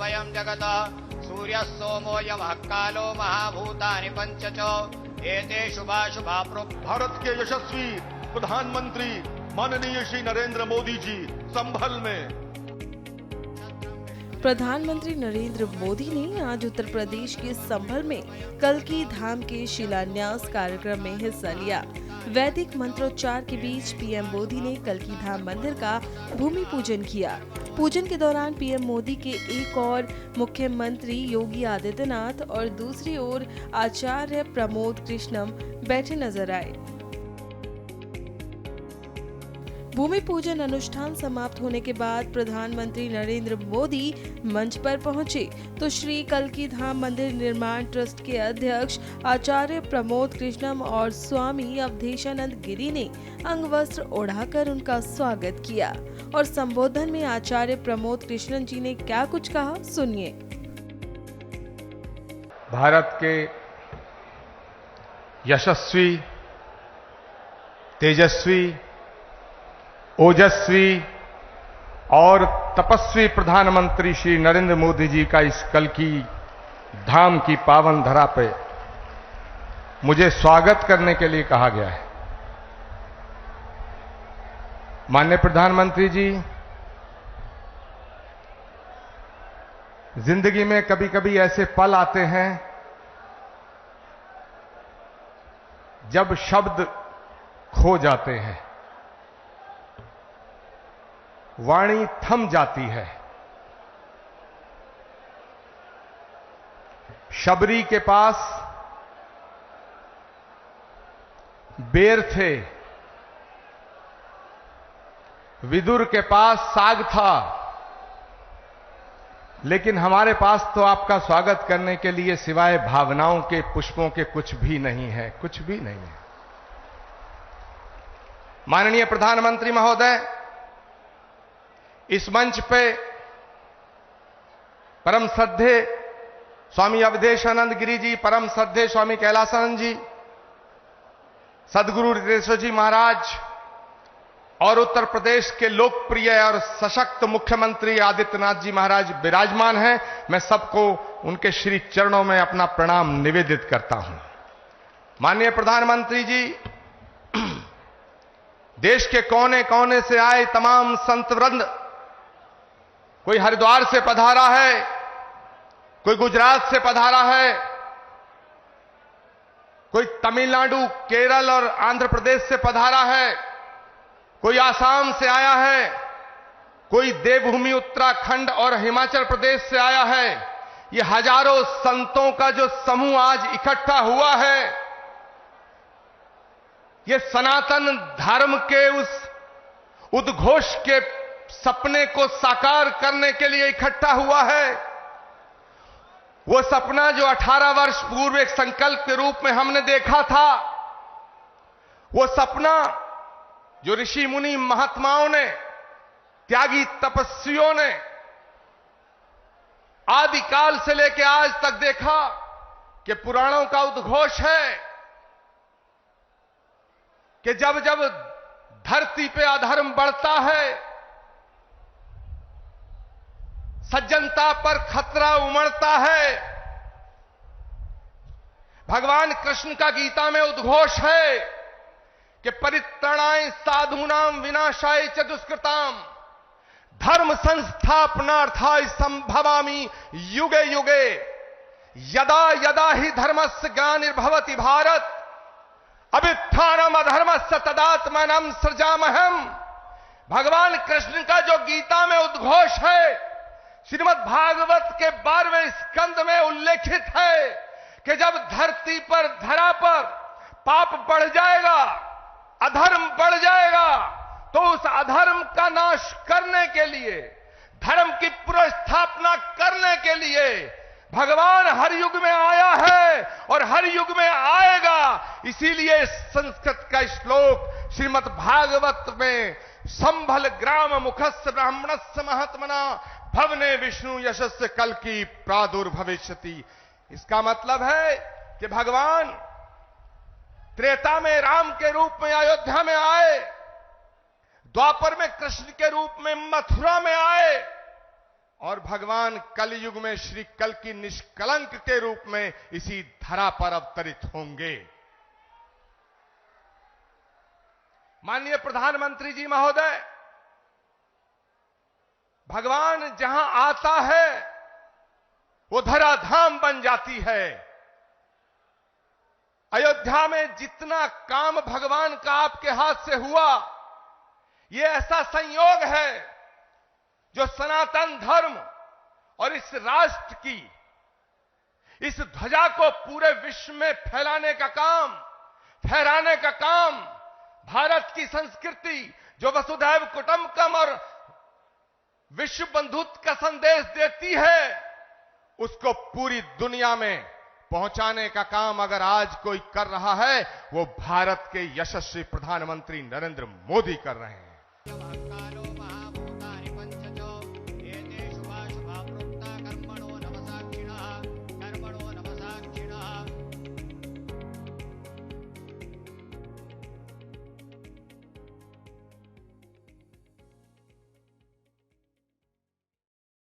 वयं जगतः सूर्यः सोमो यमः कालो महाभूतानि पंच च एते शुभाशुभा भारत के यशस्वी प्रधानमंत्री माननीय श्री नरेंद्र मोदी जी संभल में। प्रधानमंत्री नरेंद्र मोदी ने आज उत्तर प्रदेश के संभल में कल्की धाम के शिलान्यास कार्यक्रम में हिस्सा लिया। वैदिक मंत्रोच्चार के बीच पीएम मोदी ने कल्की धाम मंदिर का भूमि पूजन किया। पूजन के दौरान पीएम मोदी के एक और मुख्यमंत्री योगी आदित्यनाथ और दूसरी ओर आचार्य प्रमोद कृष्णम बैठे नजर आए। भूमि पूजन अनुष्ठान समाप्त होने के बाद प्रधानमंत्री नरेंद्र मोदी मंच पर पहुंचे तो श्री कल्की धाम मंदिर निर्माण ट्रस्ट के अध्यक्ष आचार्य प्रमोद कृष्णम और स्वामी अवधेशानंद गिरी ने अंगवस्त्र ओढ़ाकर उनका स्वागत किया। और संबोधन में आचार्य प्रमोद कृष्णन जी ने क्या कुछ कहा, सुनिए। भारत के यशस्वी, तेजस्वी, ओजस्वी और तपस्वी प्रधानमंत्री श्री नरेंद्र मोदी जी का इस कल्की धाम की पावन धरा पे मुझे स्वागत करने के लिए कहा गया है। माननीय प्रधानमंत्री जी, जिंदगी में कभी कभी ऐसे पल आते हैं जब शब्द खो जाते हैं, वाणी थम जाती है। शबरी के पास बेर थे, विदुर के पास साग था, लेकिन हमारे पास तो आपका स्वागत करने के लिए सिवाय भावनाओं के, पुष्पों के कुछ भी नहीं है, कुछ भी नहीं है। माननीय प्रधानमंत्री महोदय, इस मंच पे परम श्रद्धे स्वामी अवधेशानंद गिरी जी, परम श्रद्धे स्वामी कैलासानंद जी, सदगुरु रितेश्वर जी महाराज और उत्तर प्रदेश के लोकप्रिय और सशक्त मुख्यमंत्री आदित्यनाथ जी महाराज विराजमान हैं। मैं सबको उनके श्री चरणों में अपना प्रणाम निवेदित करता हूं। माननीय प्रधानमंत्री जी, देश के कोने कोने से आए तमाम संत वृंद, कोई हरिद्वार से पधारा है, कोई गुजरात से पधारा है, कोई तमिलनाडु, केरल और आंध्र प्रदेश से पधारा है, कोई आसाम से आया है, कोई देवभूमि उत्तराखंड और हिमाचल प्रदेश से आया है। ये हजारों संतों का जो समूह आज इकट्ठा हुआ है, ये सनातन धर्म के उस उद्घोष के सपने को साकार करने के लिए इकट्ठा हुआ है। वो सपना जो 18 वर्ष पूर्व एक संकल्प के रूप में हमने देखा था, वो सपना जो ऋषि मुनि महात्माओं ने, त्यागी तपस्वियों ने आदिकाल से लेकर आज तक देखा कि पुराणों का उद्घोष है कि जब जब धरती पे अधर्म बढ़ता है, सज्जनता पर खतरा उमड़ता है। भगवान कृष्ण का गीता में उद्घोष है कि परित्राणाय साधूनाम विनाशाय च दुष्कृताम धर्म संस्थापनार्थाय संभवामि युगे युगे यदा यदा ही धर्मस्य ग्लानिर्भवति भारत अभ्युत्थानम अधर्मस्य तदात्मानं सृजामहम्। भगवान कृष्ण का जो गीता में उद्घोष है, श्रीमद् भागवत के 12वें स्कंद में उल्लेखित है कि जब धरती पर, धरा पर पाप बढ़ जाएगा, अधर्म बढ़ जाएगा, तो उस अधर्म का नाश करने के लिए, धर्म की पुनर्स्थापना करने के लिए भगवान हर युग में आया है और हर युग में आएगा। इसीलिए संस्कृत का श्लोक श्रीमद् भागवत में संभल ग्राम मुखस्य ब्राह्मणस्य महात्मना भवने विष्णु यशस्य कल्की प्रादुर्भविष्यति। इसका मतलब है कि भगवान त्रेता में राम के रूप में अयोध्या में आए, द्वापर में कृष्ण के रूप में मथुरा में आए और भगवान कलयुग में श्री कल्कि निष्कलंक के रूप में इसी धरा पर अवतरित होंगे। माननीय प्रधानमंत्री जी महोदय, भगवान जहां आता है वो धराधाम बन जाती है। अयोध्या में जितना काम भगवान का आपके हाथ से हुआ, ये ऐसा संयोग है जो सनातन धर्म और इस राष्ट्र की इस ध्वजा को पूरे विश्व में फहराने का काम भारत की संस्कृति जो वसुधैव कुटुंबकम और विश्व बंधुत्व का संदेश देती है, उसको पूरी दुनिया में पहुंचाने का काम अगर आज कोई कर रहा है, वो भारत के यशस्वी प्रधानमंत्री नरेंद्र मोदी कर रहे हैं।